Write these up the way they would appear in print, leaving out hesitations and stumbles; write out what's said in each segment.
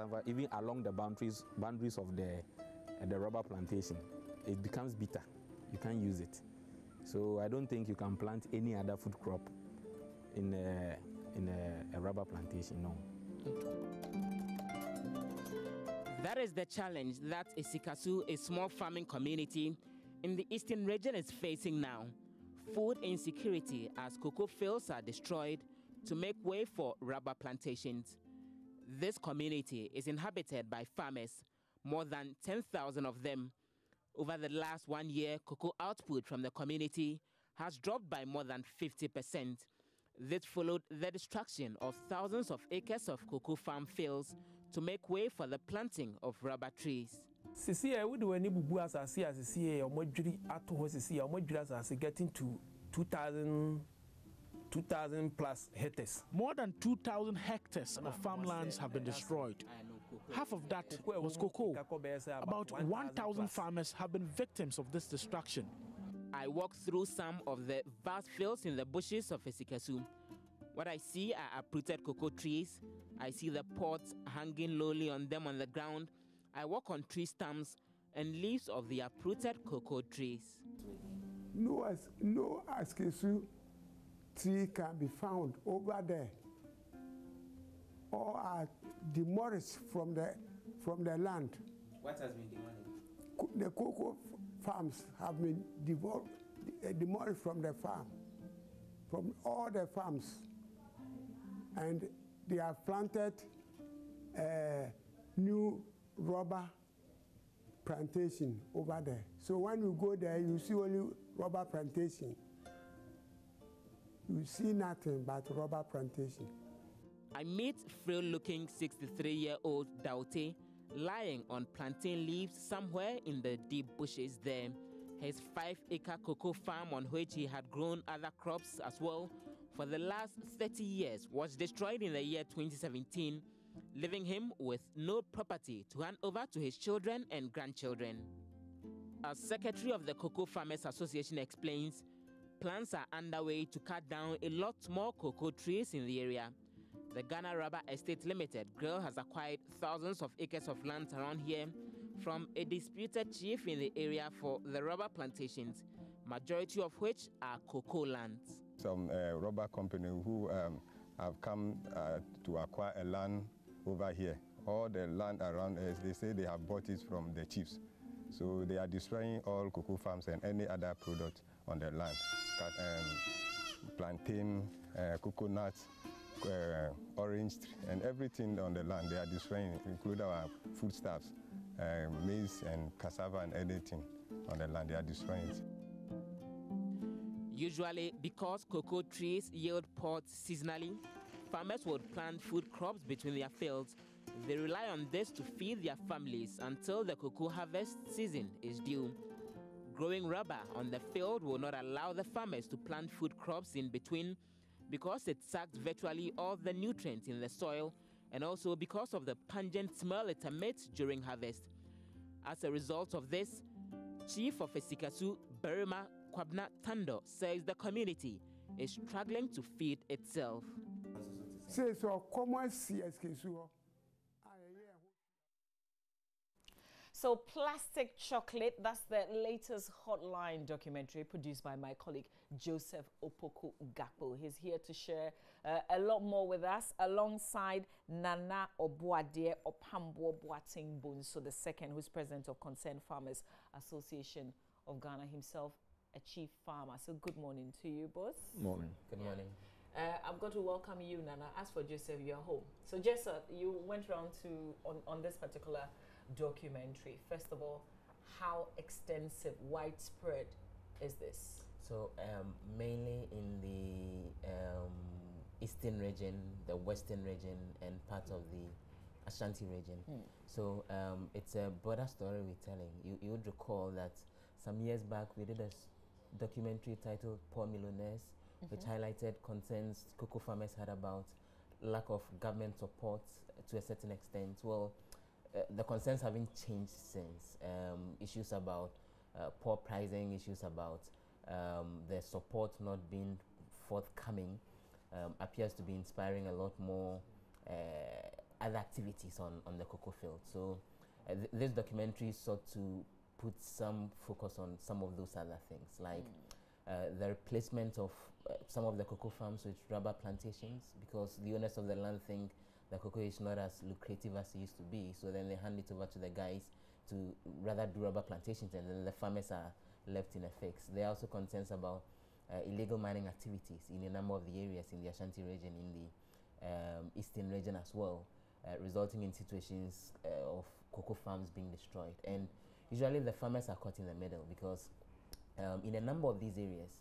cassava, even along the boundaries of the rubber plantation, it becomes bitter. You can't use it. So I don't think you can plant any other food crop in a rubber plantation, no. That is the challenge that Isikasu, a small farming community in the eastern region, is facing now. Food insecurity as cocoa fields are destroyed to make way for rubber plantations. This community is inhabited by farmers, more than 10,000 of them. Over the last 1 year, cocoa output from the community has dropped by more than 50%. This followed the destruction of thousands of acres of cocoa farm fields to make way for the planting of rubber trees. We do any bubu as I see or moduli at home, or modulas as getting to 2,000 plus hectares. More than 2,000 hectares of farmlands have been destroyed. Half of that was cocoa. About 1,000 farmers have been victims of this destruction. I walk through some of the vast fields in the bushes of Isikasu. What I see are uprooted cocoa trees. I see the pods hanging lowly on them on the ground. I walk on tree stumps and leaves of the uprooted cocoa trees. No Isikasu tree can be found over there, or are demolished from the land. What has been demolished? The cocoa farms have been demolished from the farm, from all the farms, and they have planted new rubber plantation over there. So when you go there, you see only rubber plantation. You see nothing but rubber plantation. I meet frail-looking 63-year-old Daute lying on plantain leaves somewhere in the deep bushes there. His 5-acre cocoa farm, on which he had grown other crops as well for the last 30 years, was destroyed in the year 2017, leaving him with no property to hand over to his children and grandchildren. As secretary of the Cocoa Farmers Association explains, plans are underway to cut down a lot more cocoa trees in the area. The Ghana Rubber Estate Limited, GRIL, has acquired thousands of acres of land around here from a disputed chief in the area for the rubber plantations, majority of which are cocoa lands. Some rubber company who have come to acquire a land over here. All the land around us, they say they have bought it from the chiefs. So they are destroying all cocoa farms and any other product on the land. Plantain, coconut, orange, and everything on the land they are destroying, including our foodstuffs, maize and cassava and anything on the land, they are destroying it. Usually, because cocoa trees yield pods seasonally, farmers would plant food crops between their fields. They rely on this to feed their families until the cocoa harvest season is due. Growing rubber on the field will not allow the farmers to plant food crops in between, because it sucks virtually all the nutrients in the soil, and also because of the pungent smell it emits during harvest. As a result of this, Chief of Isikasu, Berima Kwabna Tando, says the community is struggling to feed itself. So Plastic Chocolate, that's the latest Hotline documentary produced by my colleague Joseph Opoku Gakpo. He's here to share a lot more with us, alongside Nana Obuade Opambo Boating Bunso II, who's president of Concerned Farmers Association of Ghana, himself a chief farmer. So good morning to you both. Morning. Good morning. I've got to welcome you, Nana. As for Joseph, you're home. So Joseph, you went around to on this particular documentary. First of all, how extensive, widespread is this? So mainly in the eastern region, the western region, and part of the Ashanti region. So it's a broader story we're telling. You would recall that some years back we did a documentary titled Poor Millionaires, which highlighted concerns cocoa farmers had about lack of government support to a certain extent. Well, the concerns haven't changed since. Issues about poor pricing, issues about the support not being forthcoming appears to be inspiring a lot more other activities on the cocoa field. So this documentary sought to put some focus on some of those other things, like the replacement of some of the cocoa farms with rubber plantations, because the owners of the land think the cocoa is not as lucrative as it used to be, so then they hand it over to the guys to rather do rubber plantations, and then the farmers are left in a fix. There are also concerns about illegal mining activities in a number of the areas in the Ashanti region, in the eastern region as well, resulting in situations of cocoa farms being destroyed. And usually the farmers are caught in the middle, because in a number of these areas,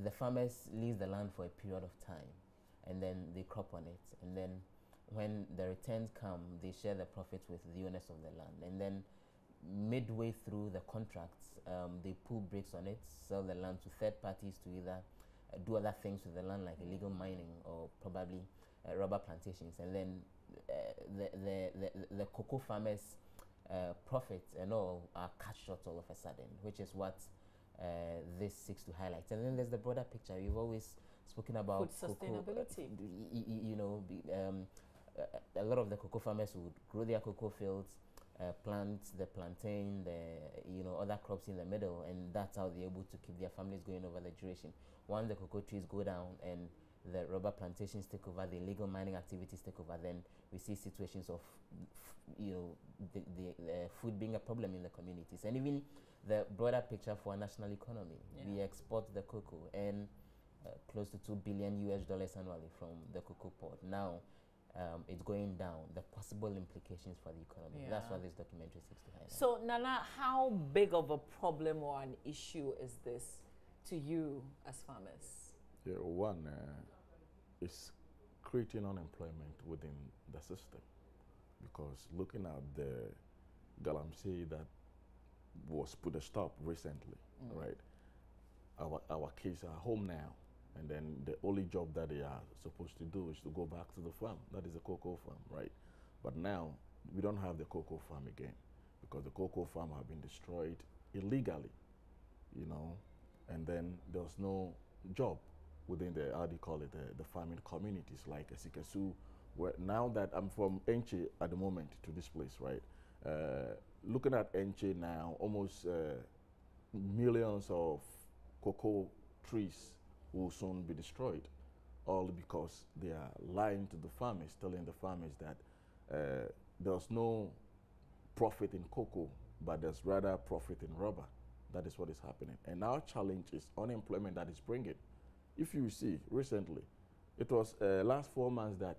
the farmers lease the land for a period of time, and then they crop on it, and then when the returns come, they share the profits with the owners of the land, and then midway through the contracts, they pull brakes on it, sell the land to third parties to either do other things with the land, like illegal mining or probably rubber plantations, and then the cocoa farmers' profits and all are cut short all of a sudden, which is what this seeks to highlight. And then there's the broader picture. We've always spoken about food sustainability. You know, a lot of the cocoa farmers would grow their cocoa fields, plant the plantain, the other crops in the middle, and that's how they're able to keep their families going over the duration. Once the cocoa trees go down and the rubber plantations take over, the illegal mining activities take over, then we see situations of the food being a problem in the communities, and even the broader picture for our national economy. Yeah. We export the cocoa and close to $2 billion annually from the cocoa port. Now it's going down. The possible implications for the economy. Yeah. That's what this documentary seeks to highlight. So Nana, how big of a problem or an issue is this to you as farmers? Yeah, one is creating unemployment within the system, because looking at the galamsey that was put a stop recently, right? Our kids are home now, and then the only job that they are supposed to do is to go back to the farm. That is the cocoa farm, right? But now we don't have the cocoa farm again, because the cocoa farm have been destroyed illegally, and then there's no job within the, how do you call it, the farming communities like Esikesu, where now that I'm from Enche at the moment to this place, right? Looking at Enche now, almost millions of cocoa trees will soon be destroyed, all because they are lying to the farmers, telling the farmers that there's no profit in cocoa, but there's rather profit in rubber. That is what is happening. And our challenge is unemployment that is bringing. If you see, recently, it was last 4 months that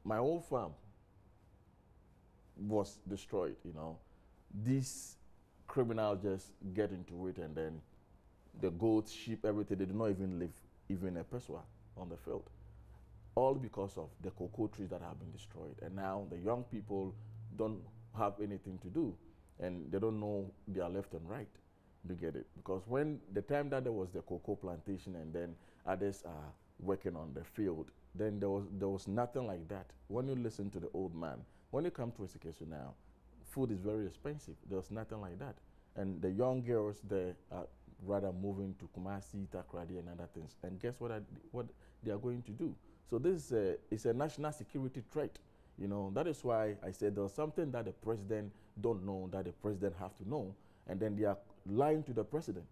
my whole farm was destroyed, These criminals just get into it, and then the goats, sheep, everything, they do not even live even a peswa on the field. All because of the cocoa trees that have been destroyed. And now the young people don't have anything to do, and they don't know their left and right. You get it? Because when the time that there was the cocoa plantation and then others are working on the field, then there was nothing like that. When you listen to the old man, when you come to Esikesu now, food is very expensive. There's nothing like that. And the young girls, they are rather moving to Kumasi, Takrady, and other things. And guess what they are going to do? So this is a national security threat. That is why I said there's something that the president don't know that the president have to know, and then they are lying to the president.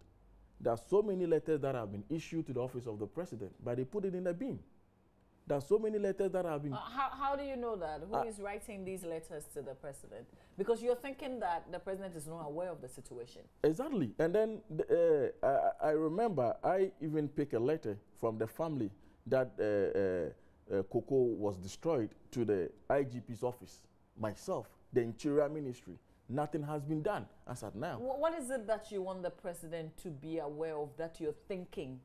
There are so many letters that have been issued to the office of the president, but they put it in a bin. There are so many letters that have been... How do you know that? Who is writing these letters to the president? Because you're thinking that the president is not aware of the situation. Exactly. And then I remember I even picked a letter from the family that cocoa was destroyed to the IGP's office, myself, the Interior Ministry. Nothing has been done as at now. What is it that you want the president to be aware of that you're thinking?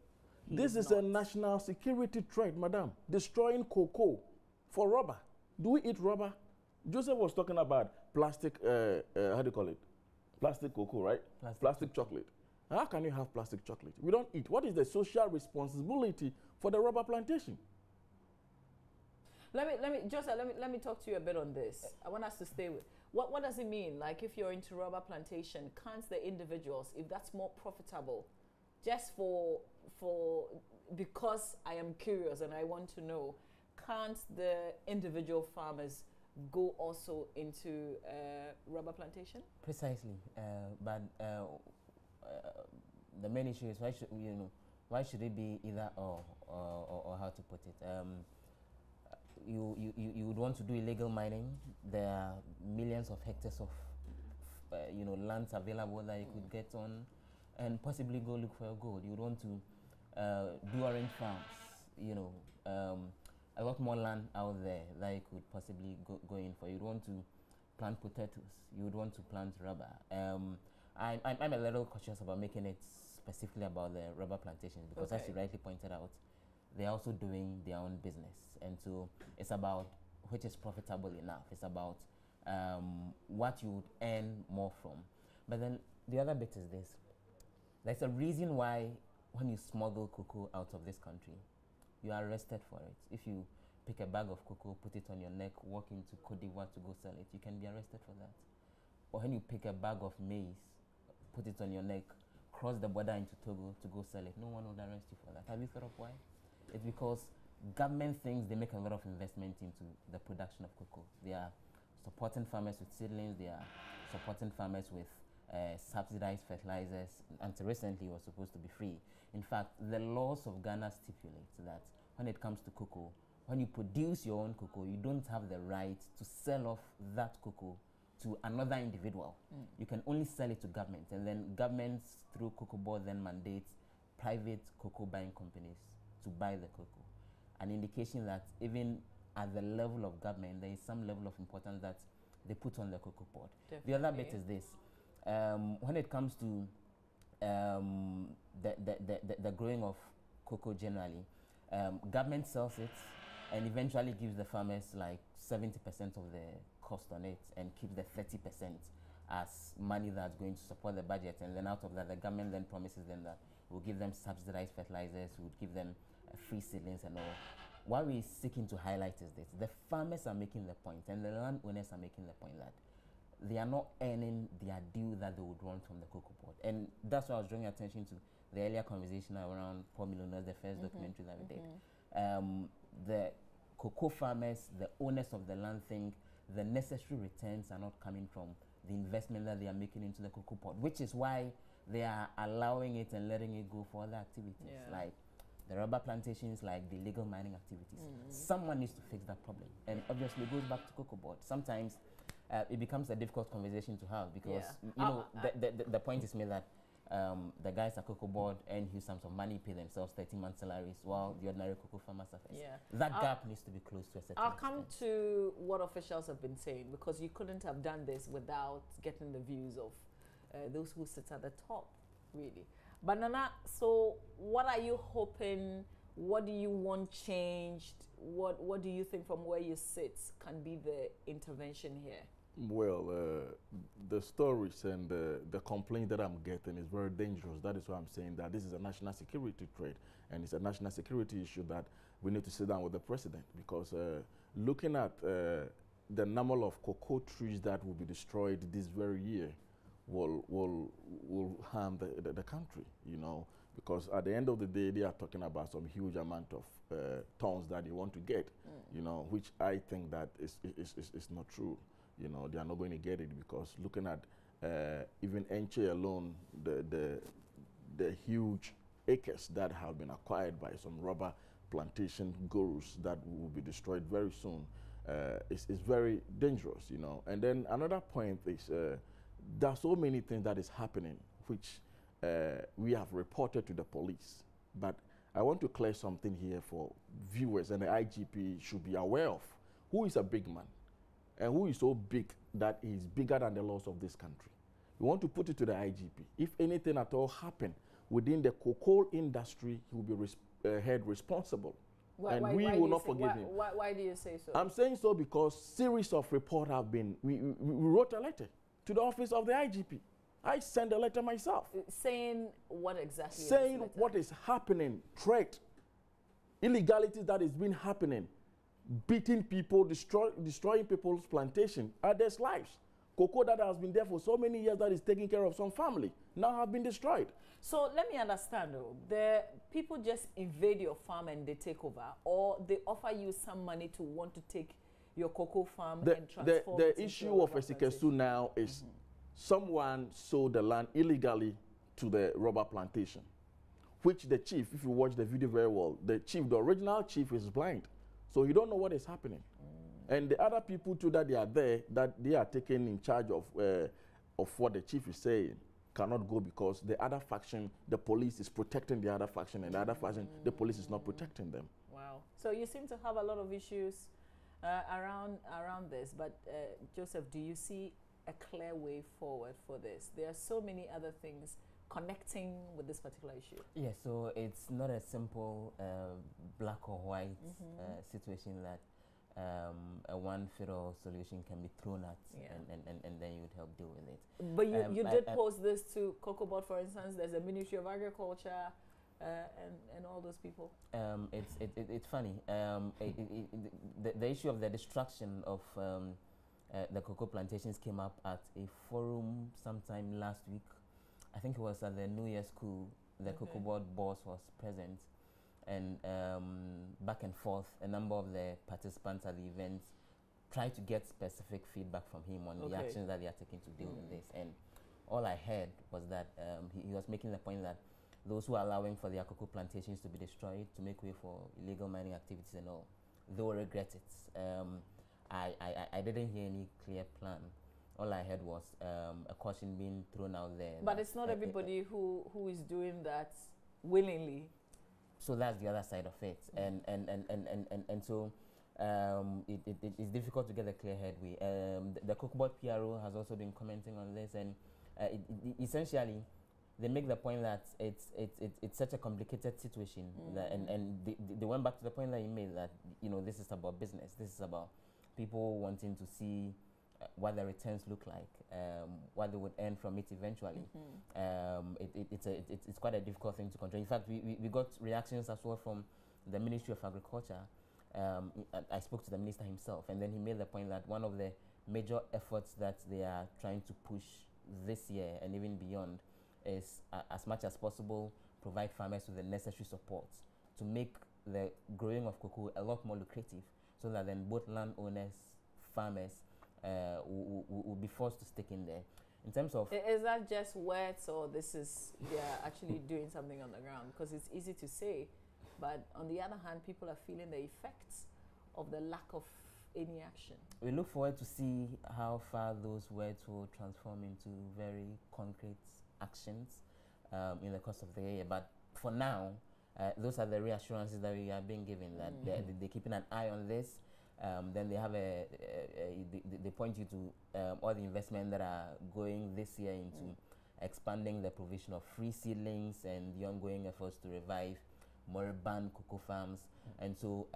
This is a national security threat, madam. Destroying cocoa for rubber. Do we eat rubber? Joseph was talking about plastic, how do you call it? Plastic cocoa, right? Plastic chocolate. How can you have plastic chocolate? We don't eat. What is the social responsibility for the rubber plantation? Joseph, let me talk to you a bit on this. I want us to stay with. What does it mean? Like, if you're into rubber plantation, can't the individuals, if that's more profitable, just because I am curious and I want to know, can't the individual farmers go also into rubber plantation? Precisely, but the main issue is why should it be either or how to put it? You would want to do illegal mining. There are millions of hectares of lands available that you could get on, and possibly go look for your gold. You would want to do orange farms. A lot more land out there that you could possibly go in for. You'd want to plant potatoes. You would want to plant rubber. I'm a little cautious about making it specifically about the rubber plantations because, as you rightly pointed out, they're also doing their own business, and so it's about which is profitable enough. It's about what you would earn more from. But then the other bit is this: there's a reason why when you smuggle cocoa out of this country, you are arrested for it. If you pick a bag of cocoa, put it on your neck, walk into Côte d'Ivoire to go sell it, you can be arrested for that. Or when you pick a bag of maize, put it on your neck, cross the border into Togo to go sell it, no one would arrest you for that. Have you thought of why? It's because government thinks they make a lot of investment into the production of cocoa. They are supporting farmers with seedlings, they are supporting farmers with subsidized fertilizers. Until recently, it was supposed to be free. In fact, the laws of Ghana stipulate that when it comes to cocoa, when you produce your own cocoa, you don't have the right to sell off that cocoa to another individual. You can only sell it to government, and then governments through Cocoa Board then mandates private cocoa buying companies to buy the cocoa. An indication that even at the level of government, there is some level of importance that they put on the cocoa pod. Definitely. The other bit is this: when it comes to the growing of cocoa generally, government sells it and eventually gives the farmers like 70% of the cost on it and keeps the 30% as money that's going to support the budget. And then out of that, the government then promises them that we'll give them subsidized fertilizers, we'll give them free seedlings and all. What we're seeking to highlight is this: the farmers are making the point and the landowners are making the point that they are not earning their due that they would want from the cocoa pod. And that's why I was drawing attention to the earlier conversation around Poor Millionaires, the first documentary that we did. The cocoa farmers, the owners of the land, think the necessary returns are not coming from the investment that they are making into the cocoa pod, which is why they are allowing it and letting it go for other activities, like the rubber plantations, like the illegal mining activities. Someone needs to fix that problem, and obviously it goes back to cocoa board. Sometimes it becomes a difficult conversation to have because the point is made that the guys at Cocoa Board earn huge sums of money, pay themselves 13-month salaries, while the ordinary cocoa farmer suffers. That gap needs to be closed to a certain extent. I'll come to what officials have been saying, because you couldn't have done this without getting the views of those who sit at the top, really. But Nana, so what are you hoping? What do you want changed? What do you think from where you sit can be the intervention here? Well, the stories and the complaint that I'm getting is very dangerous. That is why I'm saying that this is a national security threat, and it's a national security issue that we need to sit down with the president, because looking at the number of cocoa trees that will be destroyed this very year will harm the country, you know, because at the end of the day, they are talking about some huge amount of tons that they want to get, you know, which I think that is not true. You know, they are not going to get it, because looking at even Enche alone, the huge acres that have been acquired by some rubber plantation gurus that will be destroyed very soon is very dangerous, you know. And then another point is there are so many things that is happening which we have reported to the police. But I want to clear something here for viewers, and the IGP should be aware of. Who is a big man? And who is so big that he is bigger than the laws of this country? We want to put it to the IGP. If anything at all happened within the cocoa industry, he will be held responsible. And we will not forgive him. Why do you say so? I'm saying so because series of reports have been, we wrote a letter to the office of the IGP. I sent a letter myself. Saying what exactly? Saying what is happening, threat, illegalities that is been happening, beating people, destroying people's plantation, others' lives. Cocoa that has been there for so many years that is taking care of some family now have been destroyed. So let me understand though, the people just invade your farm and they take over, or they offer you some money to want to take your cocoa farm The, and transform it the into issue a of rubber Esikesu now is someone sold the land illegally to the rubber plantation, which the chief, if you watch the video very well, the original chief is blind. So he don't know what is happening. And the other people too that they are there, that they are taken in charge of what the chief is saying, cannot go because the other faction, the police is protecting the other faction, and the other faction, the police is not protecting them. Wow. So you seem to have a lot of issues around this, but Joseph, do you see a clear way forward for this? There are so many other things connecting with this particular issue. Yeah, so it's not a simple black or white situation that a one-fit-all solution can be thrown at, and then you would help deal with it. But you did pose this to Cocoa Board, for instance. There's a Ministry of Agriculture and all those people. It's funny. The issue of the destruction of the cocoa plantations came up at a forum sometime last week. I think it was at the New Year's school. The Cocoa Board boss was present, and back and forth, a number of the participants at the event tried to get specific feedback from him on the actions that they are taking to deal with this. And all I heard was that he was making the point that those who are allowing for their cocoa plantations to be destroyed to make way for illegal mining activities and all, they will regret it. I didn't hear any clear plan. All I heard was a caution being thrown out there. But it's not everybody who is doing that willingly. So that's the other side of it, and so it's difficult to get a clear headway. The Cocoa Board PRO has also been commenting on this, and essentially they make the point that it's such a complicated situation, that, and they went back to the point that you made, that this is about business. This is about people wanting to see what the returns look like, what they would earn from it eventually. It's quite a difficult thing to control. In fact, we got reactions as well from the Ministry of Agriculture. I spoke to the minister himself, and then he made the point that one of the major efforts that they are trying to push this year and even beyond is, as much as possible, provide farmers with the necessary support to make the growing of cocoa a lot more lucrative, so that then both landowners, farmers, will be forced to stick in there. In terms of, is that just words, or they are actually doing something on the ground? Because it's easy to say, but on the other hand, people are feeling the effects of the lack of any action. We look forward to see how far those words will transform into very concrete actions in the course of the year. But for now, those are the reassurances that we are being given, that they're keeping an eye on this. Then they have they point you to all the investment that are going this year into expanding the provision of free seedlings and the ongoing efforts to revive more urban cocoa farms. And so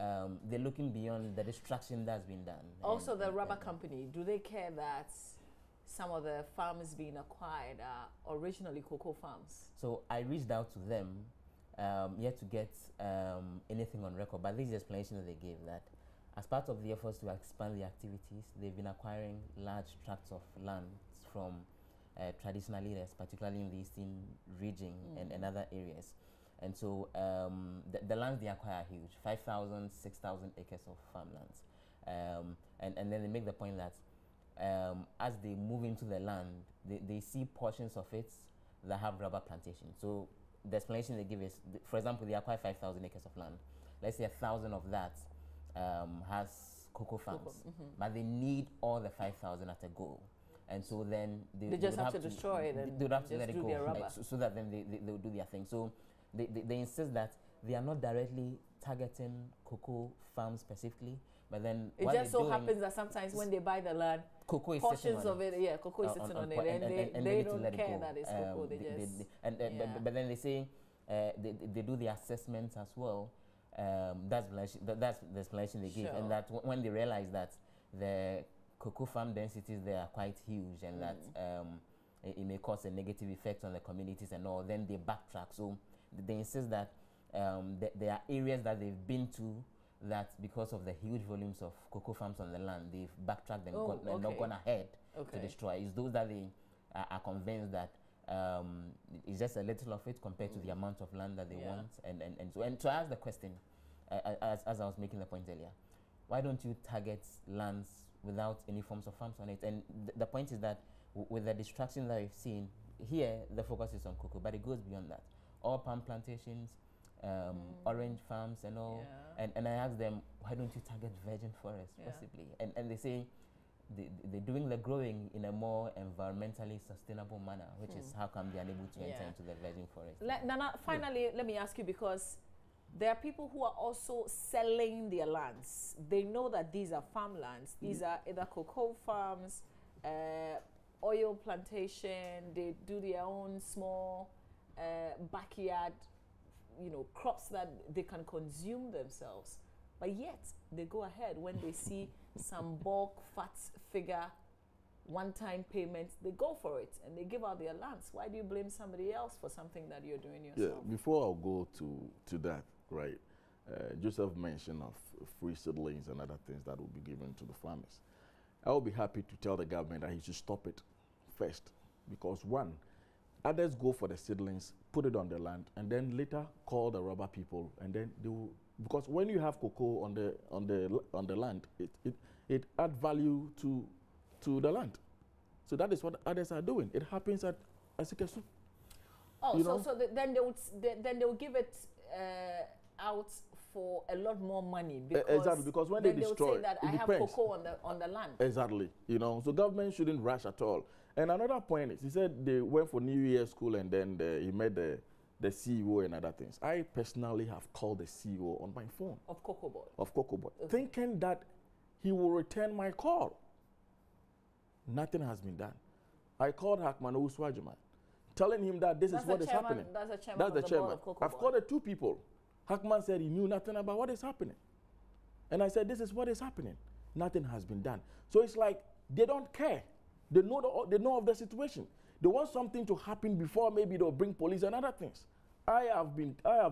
they're looking beyond the destruction that's been done. Also, the rubber company, do they care that some of the farms being acquired are originally cocoa farms? So I reached out to them, yet to get anything on record, but this is the explanation that they gave, that as part of the efforts to expand the activities, they've been acquiring large tracts of land from traditional leaders, particularly in the eastern region and other areas. And so the lands they acquire are huge, 5,000, 6,000 acres of farmlands. And then they make the point that as they move into the land, they see portions of it that have rubber plantations. So the explanation they give is, for example, they acquire 5,000 acres of land. Let's say 1,000 of that has cocoa farms, but they need all the 5,000 at a go. And so then they just have to destroy it, and they would have to let it do go, their rubber. so that then they will do their thing. So they insist that they are not directly targeting cocoa farms specifically, but then it just so happens that sometimes when they buy the land, cocoa is portions of it, cocoa is sitting on it, and they don't care that it's cocoa. They just but then they say they do the assessments as well. That's the explanation they give, and that when they realize that the cocoa farm densities there are quite huge, and that it may cause a negative effect on the communities and all, then they backtrack. So they insist that there are areas that they've been to that, because of the huge volumes of cocoa farms on the land, they've backtracked and not gone ahead to destroy. It's those that they are convinced that it's just a little of it compared to the amount of land that they want. And to ask the question, as I was making the point earlier, why don't you target lands without any forms of farms on it? And the point is that with the distraction that we've seen, here the focus is on cocoa, but it goes beyond that. All palm plantations, orange farms and all. Yeah. And I asked them, why don't you target virgin forests possibly? And they say they're doing the growing in a more environmentally sustainable manner, which is how come they're able to enter into the virgin forest. Nana, finally, let me ask you, because there are people who are also selling their lands. They know that these are farmlands. These are either cocoa farms, oil plantation. They do their own small backyard, crops that they can consume themselves. But yet, they go ahead when they see some bulk, fat figure, one-time payments, they go for it and they give out their lands. Why do you blame somebody else for something that you're doing yourself? Yeah, before I'll go to that, right, Joseph mentioned of free seedlings and other things that will be given to the farmers. I will be happy to tell the government that he should stop it first, because one, others go for the seedlings, put it on the land, and then later call the rubber people, and then they will, because when you have cocoa on the land, it adds value to the land. So that is what others are doing. It happens at Asikesu. Oh, then they will give it out for a lot more money, because exactly, because when they destroy, say that I have cocoa on the land. Exactly, so government shouldn't rush at all. And another point is, he said they went for New Year school and then he met the CEO and other things. I personally have called the CEO on my phone. Of Cocoa Board? Of Cocoa Board, thinking that he will return my call. Nothing has been done. I called Hackman Owusu-Adjumah, telling him that this is what is happening. That's the chairman of the board of Cocoa I've called the two people. Hackman said he knew nothing about what is happening. And I said, this is what is happening. Nothing has been done. So it's like they don't care. They know of the situation. They want something to happen before maybe they'll bring police and other things. I have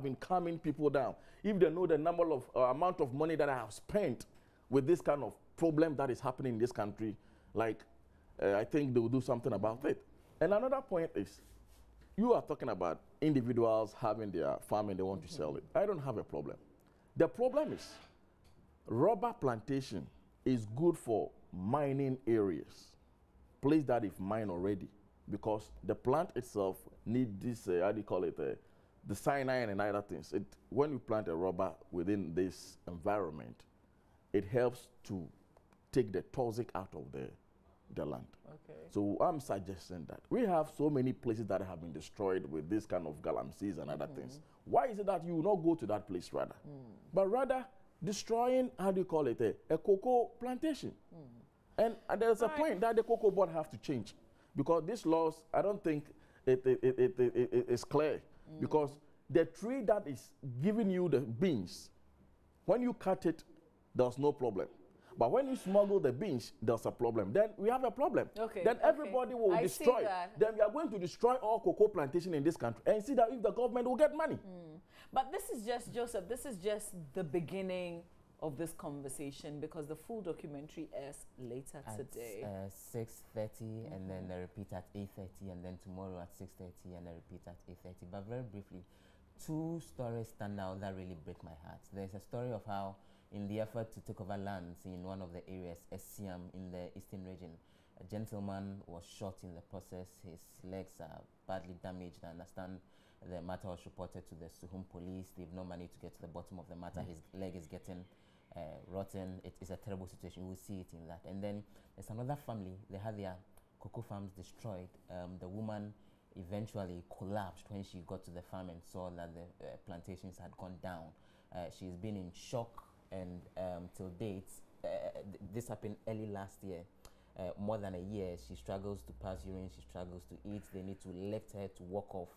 been calming people down. If they know the number of amount of money that I have spent with this kind of problem that is happening in this country, like I think they will do something about it. And another point is, you are talking about individuals having their farm and they want to sell it. I don't have a problem. The problem is, rubber plantation is good for mining areas, place that is mined already, because the plant itself needs this, the cyanide and other things. When you plant a rubber within this environment, it helps to take the toxic out of the land. Okay. So I'm suggesting that we have so many places that have been destroyed with this kind of galamsees and other things. Why is it that you will not go to that place rather? But rather destroying, a cocoa plantation? And there's a point that the Cocoa Board have to change, because these laws, I don't think it is clear. Because the tree that is giving you the beans, when you cut it, there's no problem. But when you smuggle the beans, there's a problem. Then we have a problem. Okay. Then everybody will destroy. Then we are going to destroy all cocoa plantation in this country and see that if the government will get money. But this is just, Joseph, this is just the beginning of this conversation, because the full documentary airs later today. At 6:30 and then a repeat at 8:30, and then tomorrow at 6:30 and a repeat at 8:30. But very briefly, two stories stand out that really break my heart. There's a story of how, in the effort to take over lands in one of the areas, Esiam in the eastern region, a gentleman was shot in the process. His legs are badly damaged. I understand the matter was reported to the Suhum police. They've no money to get to the bottom of the matter. His leg is getting rotten. It is a terrible situation. We'll see it in that. And then there's another family. They had their cocoa farms destroyed. The woman eventually collapsed when she got to the farm and saw that the plantations had gone down. She's been in shock, and till date, this happened early last year. More than a year, she struggles to pass urine, she struggles to eat. They need to lift her to walk off.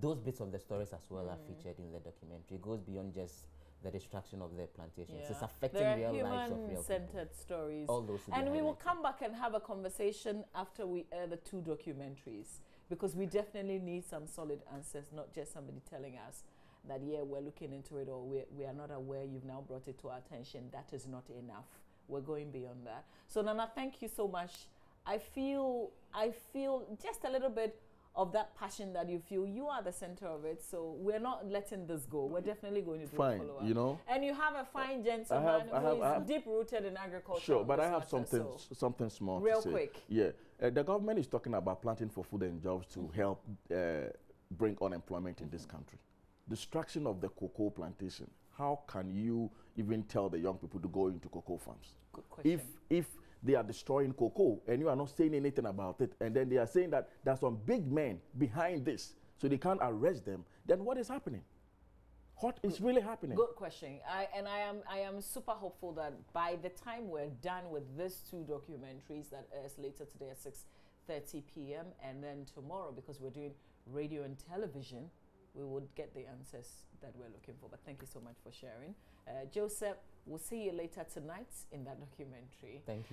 Those bits of the stories as well are featured in the documentary. It goes beyond just the destruction of their plantations. It's affecting real lives of real people. Human-centered stories. All those. And we will come back and have a conversation after we air the two documentaries, because we definitely need some solid answers, not just somebody telling us that, yeah, we're looking into it, or we are not aware, you've now brought it to our attention. That is not enough. We're going beyond that. So Nana, thank you so much. I feel just a little bit of that passion that you feel. You are the center of it, so we're not letting this go. We're definitely going to do fine, a follow-up. you know. And you have a fine gentleman who is deep-rooted in agriculture. Sure, but I have something small real to say. quick. Yeah, the government is talking about planting for food and jobs to help bring unemployment in this country. Destruction of the cocoa plantation. How can you even tell the young people to go into cocoa farms? Good question. If they are destroying cocoa and you are not saying anything about it, and then they are saying that there's some big men behind this, so they can't arrest them, then what is happening? What is really happening? Good question. I am super hopeful that by the time we're done with these two documentaries that airs later today at 6:30 p.m. and then tomorrow, because we're doing radio and television, we would get the answers that we're looking for. But thank you so much for sharing. Joseph, we'll see you later tonight in that documentary. Thank you.